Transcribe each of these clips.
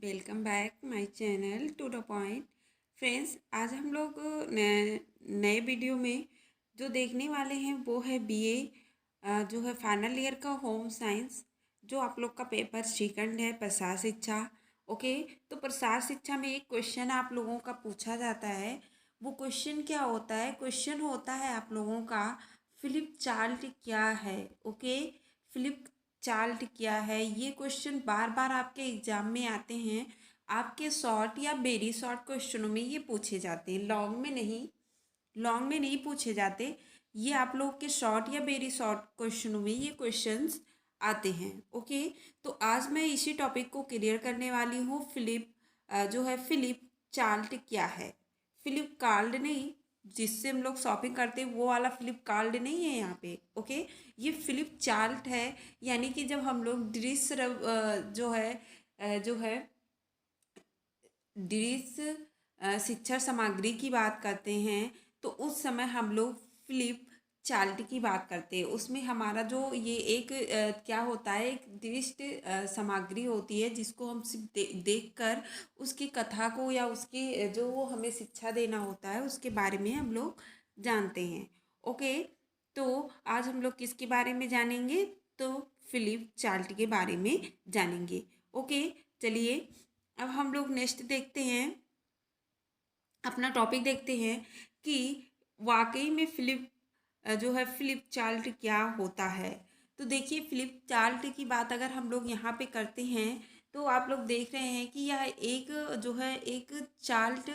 Welcome back my channel to the point. Friends, आज हम लोग नए वीडियो में जो देखने वाले हैं वो है बीए जो है फाइनल ईयर का होम साइंस, जो आप लोग का पेपर सेकंड है प्रसार शिक्षा। ओके, तो प्रसार शिक्षा में एक क्वेश्चन आप लोगों का पूछा जाता है। वो क्वेश्चन क्या होता है? क्वेश्चन होता है आप लोगों का फ्लिप चार्ट क्या है। ओके, फ्लिप चार्ट क्या है, ये क्वेश्चन बार बार आपके एग्जाम में आते हैं। आपके शॉर्ट या वेरी शॉर्ट क्वेश्चनों में ये पूछे जाते हैं, लॉन्ग में नहीं पूछे जाते। ये आप लोग के शॉर्ट या वेरी शॉर्ट क्वेश्चनों में ये क्वेश्चंस आते हैं। ओके, तो आज मैं इसी टॉपिक को क्लियर करने वाली हूँ। जो है फिलिप चार्ट क्या है। फ्लिपकार्ट नहीं, जिससे हम लोग शॉपिंग करते हैं वो वाला फ्लिपकार्ट नहीं है यहाँ पे। ओके, ये फ्लिप चार्ट है। यानी कि जब हम लोग जो है दृश्य शिक्षण सामग्री की बात करते हैं, तो उस समय हम लोग फ्लिप चार्ट की बात करते हैं। उसमें हमारा जो ये एक क्या होता है, एक दृश्य सामग्री होती है जिसको हम सिर्फ देख कर उसकी कथा को या उसकी जो वो हमें शिक्षा देना होता है उसके बारे में हम लोग जानते हैं। ओके, तो आज हम लोग किसके बारे में जानेंगे? तो फिलिप चार्ट के बारे में जानेंगे। ओके, चलिए अब हम लोग नेक्स्ट देखते हैं, अपना टॉपिक देखते हैं कि वाकई में जो है फ्लिप चार्ट क्या होता है। तो देखिए, फ्लिप चार्ट की बात अगर हम लोग यहाँ पे करते हैं तो आप लोग देख रहे हैं कि यह एक जो है एक चार्ट,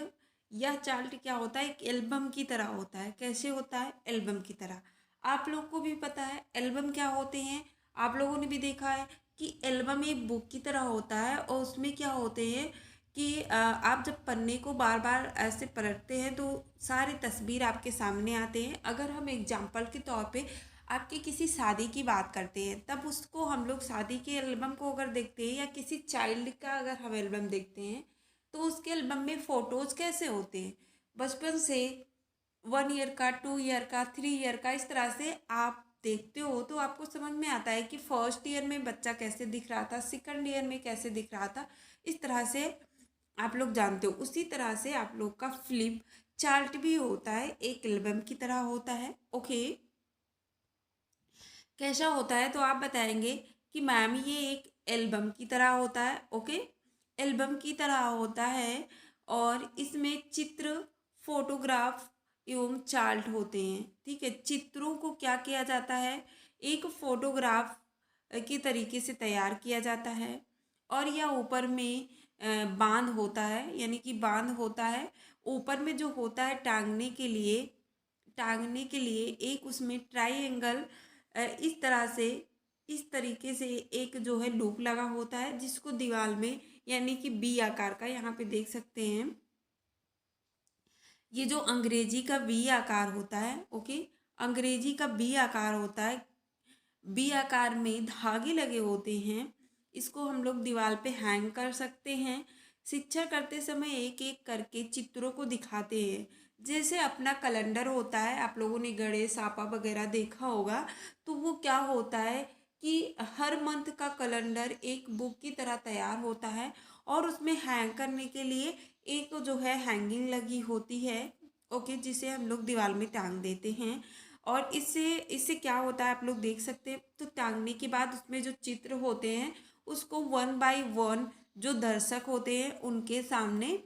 यह चार्ट क्या होता है, एक एल्बम की तरह होता है। कैसे होता है? एल्बम की तरह। आप लोग को भी पता है एल्बम क्या होते हैं, आप लोगों ने भी देखा है कि एल्बम एक बुक की तरह होता है और उसमें क्या होते हैं कि आप जब पन्ने को बार बार ऐसे पलटते हैं तो सारी तस्वीर आपके सामने आते हैं। अगर हम एग्जाम्पल के तौर पे आपकी किसी शादी की बात करते हैं, तब उसको हम लोग शादी के एल्बम को अगर देखते हैं या किसी चाइल्ड का अगर हम एल्बम देखते हैं तो उसके एल्बम में फ़ोटोज़ कैसे होते हैं, बचपन से 1 ईयर का, 2 ईयर का, 3 ईयर का, इस तरह से आप देखते हो तो आपको समझ में आता है कि फर्स्ट ईयर में बच्चा कैसे दिख रहा था, सेकंड ईयर में कैसे दिख रहा था। इस तरह से आप लोग जानते हो। उसी तरह से आप लोग का फ्लिप चार्ट भी होता है, एक एल्बम की तरह होता है। ओके, कैसा होता है तो आप बताएंगे कि मैम ये एक एल्बम की तरह होता है। ओके, एल्बम की तरह होता है और इसमें चित्र, फोटोग्राफ एवं चार्ट होते हैं। ठीक है, चित्रों को क्या किया जाता है, एक फोटोग्राफ के तरीके से तैयार किया जाता है और यह ऊपर में बांध होता है, यानी कि बांध होता है ऊपर में जो होता है टांगने के लिए एक उसमें ट्राइएंगल इस तरीके से एक जो है लूप लगा होता है जिसको दीवार में, यानी कि बी आकार का, यहाँ पे देख सकते हैं ये जो अंग्रेजी का वी आकार होता है। ओके, अंग्रेजी का बी आकार होता है, बी आकार में धागे लगे होते हैं। इसको हम लोग दीवार पे हैंग कर सकते हैं। शिक्षा करते समय एक एक करके चित्रों को दिखाते हैं। जैसे अपना कैलेंडर होता है, आप लोगों ने गणेश आपा वगैरह देखा होगा, तो वो क्या होता है कि हर मंथ का कैलेंडर एक बुक की तरह तैयार होता है और उसमें हैंग करने के लिए एक जो है हैंगिंग लगी होती है। ओके, जिसे हम लोग दीवार में टांग देते हैं और इससे इससे क्या होता है आप लोग देख सकते हैं। तो टांगने के बाद उसमें जो चित्र होते हैं उसको 1 बाय 1 जो दर्शक होते हैं उनके सामने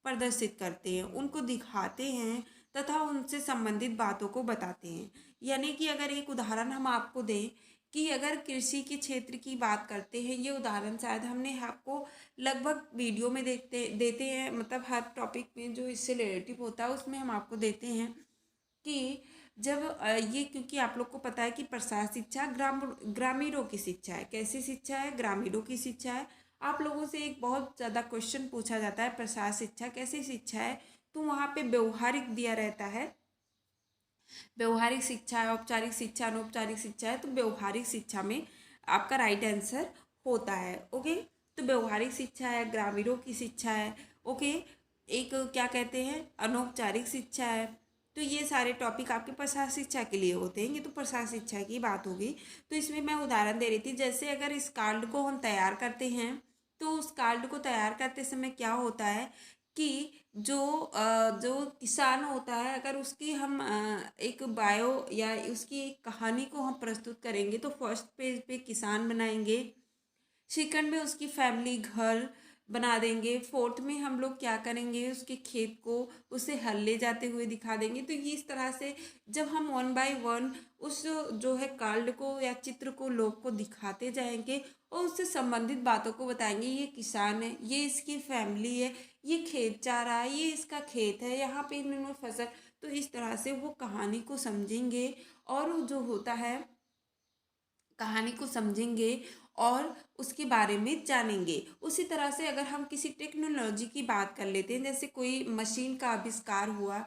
प्रदर्शित करते हैं, उनको दिखाते हैं तथा उनसे संबंधित बातों को बताते हैं। यानी कि अगर एक उदाहरण हम आपको दें कि अगर कृषि के क्षेत्र की बात करते हैं, ये उदाहरण शायद हमने आपको लगभग वीडियो में देते हैं, मतलब हर टॉपिक में जो इससे रिलेटिव होता है उसमें हम आपको देते हैं कि जब ये, क्योंकि आप लोग को पता है कि प्रसार शिक्षा ग्रामीणों की शिक्षा है। कैसी शिक्षा है? ग्रामीणों की शिक्षा है। आप लोगों से एक बहुत ज़्यादा क्वेश्चन पूछा जाता है, प्रसार शिक्षा कैसी शिक्षा है, तो वहाँ पे व्यवहारिक दिया रहता है। व्यवहारिक शिक्षा है, औपचारिक शिक्षा, अनौपचारिक शिक्षा है, तो व्यवहारिक शिक्षा में आपका राइट आंसर होता है। ओके, तो व्यवहारिक शिक्षा है, ग्रामीणों की शिक्षा है। ओके, एक क्या कहते हैं, अनौपचारिक शिक्षा है। तो ये सारे टॉपिक आपके प्रसार शिक्षा के लिए होते हैं। ये तो प्रसार शिक्षा की बात होगी। तो इसमें मैं उदाहरण दे रही थी, जैसे अगर इस कार्ड को हम तैयार करते हैं तो उस कार्ड को तैयार करते समय क्या होता है कि जो किसान होता है, अगर उसकी हम एक बायो या उसकी एक कहानी को हम प्रस्तुत करेंगे तो फर्स्ट पेज पे किसान बनाएंगे, सेकंड में उसकी फैमिली घर बना देंगे, फोर्थ में हम लोग क्या करेंगे उसके खेत को उसे हल ले जाते हुए दिखा देंगे। तो ये इस तरह से जब हम वन बाय वन उस जो है कार्ड को या चित्र को लोग को दिखाते जाएंगे और उससे संबंधित बातों को बताएंगे, ये किसान है, ये इसकी फैमिली है, ये खेत जा रहा है, ये इसका खेत है, यहाँ पे इन्होंने फसल, तो इस तरह से वो कहानी को समझेंगे और जो होता है कहानी को समझेंगे और उसके बारे में जानेंगे। उसी तरह से अगर हम किसी टेक्नोलॉजी की बात कर लेते हैं, जैसे कोई मशीन का आविष्कार हुआ,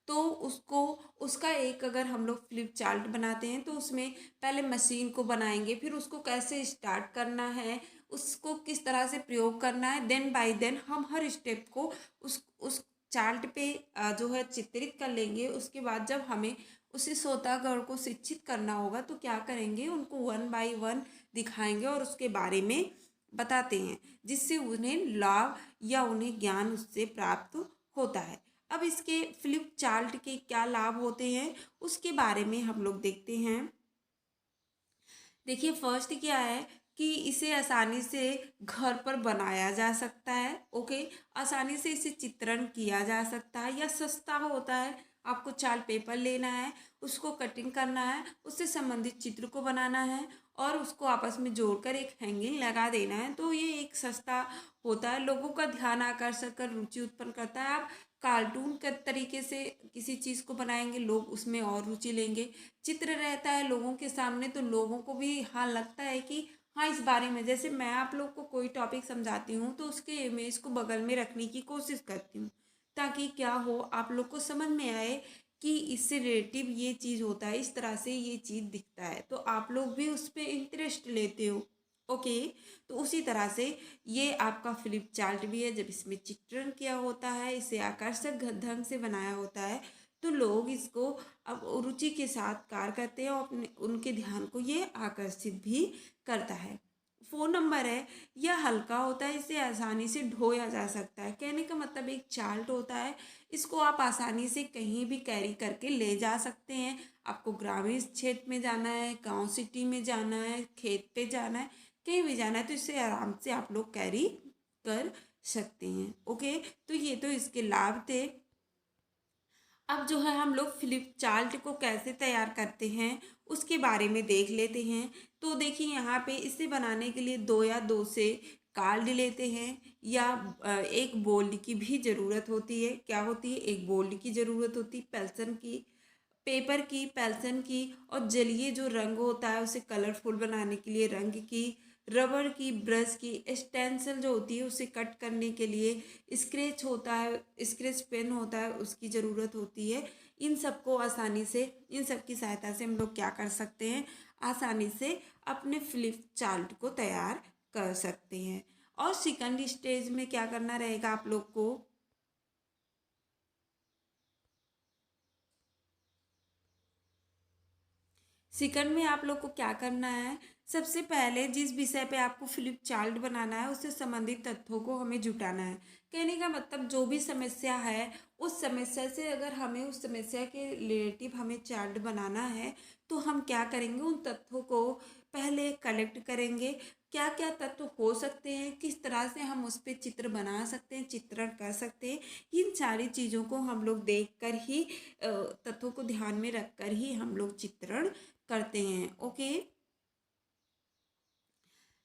तो उसको उसका एक अगर हम लोग फ्लिप चार्ट बनाते हैं तो उसमें पहले मशीन को बनाएंगे, फिर उसको कैसे स्टार्ट करना है, उसको किस तरह से प्रयोग करना है, देन बाय देन हम हर स्टेप को उस चार्ट पे जो है चित्रित कर लेंगे। उसके बाद जब हमें उसी श्रोतागण को शिक्षित करना होगा तो क्या करेंगे, उनको वन बाय वन दिखाएंगे और उसके बारे में बताते हैं, जिससे उन्हें लाभ या उन्हें ज्ञान उससे प्राप्त होता है। अब इसके फ्लिप चार्ट के क्या लाभ होते हैं उसके बारे में हम लोग देखते हैं। देखिए फर्स्ट क्या है कि इसे आसानी से घर पर बनाया जा सकता है। ओके, आसानी से इसे चित्रण किया जा सकता है या सस्ता होता है। आपको चार्ट पेपर लेना है, उसको कटिंग करना है, उससे संबंधित चित्र को बनाना है और उसको आपस में जोड़कर एक हैंगिंग लगा देना है, तो ये एक सस्ता होता है, लोगों का ध्यान आकर्षण कर रुचि उत्पन्न करता है। आप कार्टून के तरीके से किसी चीज़ को बनाएंगे, लोग उसमें और रुचि लेंगे। चित्र रहता है लोगों के सामने तो लोगों को भी हाँ लगता है कि हाँ इस बारे में, जैसे मैं आप लोग को कोई टॉपिक समझाती हूँ तो उसके इमेज को बगल में रखने की कोशिश करती हूँ, ताकि क्या हो आप लोग को समझ में आए कि इससे रिलेटिव ये चीज़ होता है, इस तरह से ये चीज़ दिखता है, तो आप लोग भी उस पर इंटरेस्ट लेते हो। ओके, तो उसी तरह से ये आपका फ्लिप चार्ट भी है। जब इसमें चित्रण किया होता है, इसे आकर्षक ढंग से बनाया होता है, तो लोग इसको अब रुचि के साथ कार्य करते हैं और अपने उनके ध्यान को ये आकर्षित भी करता है। फ़ोन नंबर है, यह हल्का होता है, इसे आसानी से ढोया जा सकता है। कहने का मतलब एक चार्ट होता है, इसको आप आसानी से कहीं भी कैरी करके ले जा सकते हैं। आपको ग्रामीण क्षेत्र में जाना है, गांव सिटी में जाना है, खेत पे जाना है, कहीं भी जाना है, तो इसे आराम से आप लोग कैरी कर सकते हैं। ओके, तो ये तो इसके लाभ थे। अब जो है हम लोग फ्लिप चार्ट को कैसे तैयार करते हैं उसके बारे में देख लेते हैं। तो देखिए यहाँ पे इसे बनाने के लिए दो या दो से कार्ड लेते हैं या एक बोल्ड की भी ज़रूरत होती है। क्या होती है, एक बोल्ड की ज़रूरत होती है, पेंसिल की, पेपर की, पेंसिल की, और जलीय जो रंग होता है उसे कलरफुल बनाने के लिए रंग की, रबड़ की, ब्रश की, स्टेंसिल जो होती है उसे कट करने के लिए स्केच होता है, स्केच पेन होता है, उसकी ज़रूरत होती है। इन सबको आसानी से, इन सब की सहायता से हम लोग क्या कर सकते हैं, आसानी से अपने फ्लिप चार्ट को तैयार कर सकते हैं। और सेकंड स्टेज में क्या करना रहेगा आप लोग को, सेकंड में आप लोग को क्या करना है, सबसे पहले जिस विषय पे आपको फ्लिप चार्ट बनाना है उससे संबंधित तथ्यों को हमें जुटाना है। कहने का मतलब जो भी समस्या है उस समस्या से, अगर हमें उस समस्या के रिलेटिव हमें चार्ट बनाना है तो हम क्या करेंगे, उन तथ्यों को पहले कलेक्ट करेंगे। क्या क्या तत्व हो सकते हैं, किस तरह से हम उस पर चित्र बना सकते हैं, चित्रण कर सकते हैं, इन सारी चीज़ों को हम लोग देख कर ही, तत्वों को ध्यान में रख कर ही हम लोग चित्रण करते हैं। ओके,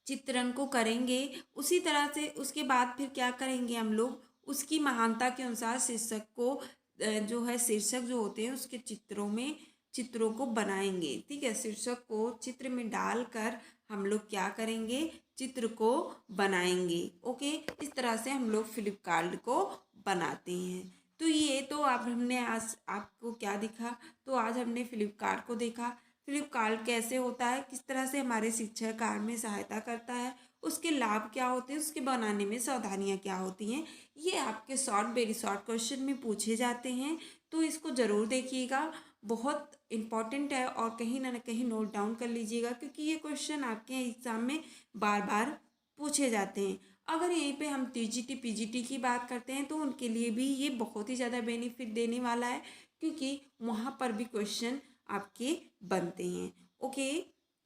चित्रण को करेंगे। उसी तरह से उसके बाद फिर क्या करेंगे हम लोग, उसकी महानता के अनुसार शीर्षक को जो है शीर्षक जो होते हैं उसके चित्रों में, चित्रों को बनाएंगे। ठीक है, शीर्षक को चित्र में डालकर हम लोग क्या करेंगे, चित्र को बनाएंगे। ओके, इस तरह से हम लोग फ्लिपकार्ट को बनाते हैं। तो ये तो आप हमने आज आपको क्या दिखा, तो आज हमने फ्लिपकार्ट को देखा। फ्लिपकार्ट कैसे होता है, किस तरह से हमारे शिक्षा कार्य में सहायता करता है, उसके लाभ क्या होते हैं, उसके बनाने में सावधानियां क्या होती हैं, ये आपके शॉर्ट वेरी शॉर्ट क्वेश्चन में पूछे जाते हैं। तो इसको ज़रूर देखिएगा, बहुत इम्पॉर्टेंट है और कहीं ना कहीं नोट डाउन कर लीजिएगा, क्योंकि ये क्वेश्चन आपके एग्ज़ाम में बार बार पूछे जाते हैं। अगर यहीं पे हम टीजीटी पीजीटी की बात करते हैं तो उनके लिए भी ये बहुत ही ज़्यादा बेनिफिट देने वाला है, क्योंकि वहाँ पर भी क्वेश्चन आपके बनते हैं। ओके,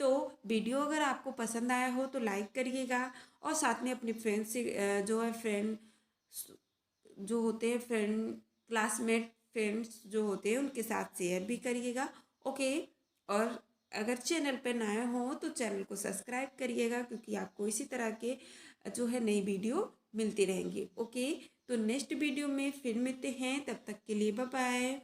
तो वीडियो अगर आपको पसंद आया हो तो लाइक करिएगा, और साथ में अपने फ्रेंड्स से जो है फ्रेंड जो होते हैं फ्रेंड क्लासमेट फ्रेंड्स जो होते हैं उनके साथ शेयर भी करिएगा। ओके, और अगर चैनल पे नए हो तो चैनल को सब्सक्राइब करिएगा, क्योंकि आपको इसी तरह के जो है नई वीडियो मिलती रहेंगी। ओके, तो नेक्स्ट वीडियो में फिर मिलते हैं, तब तक के लिए बाय बाय।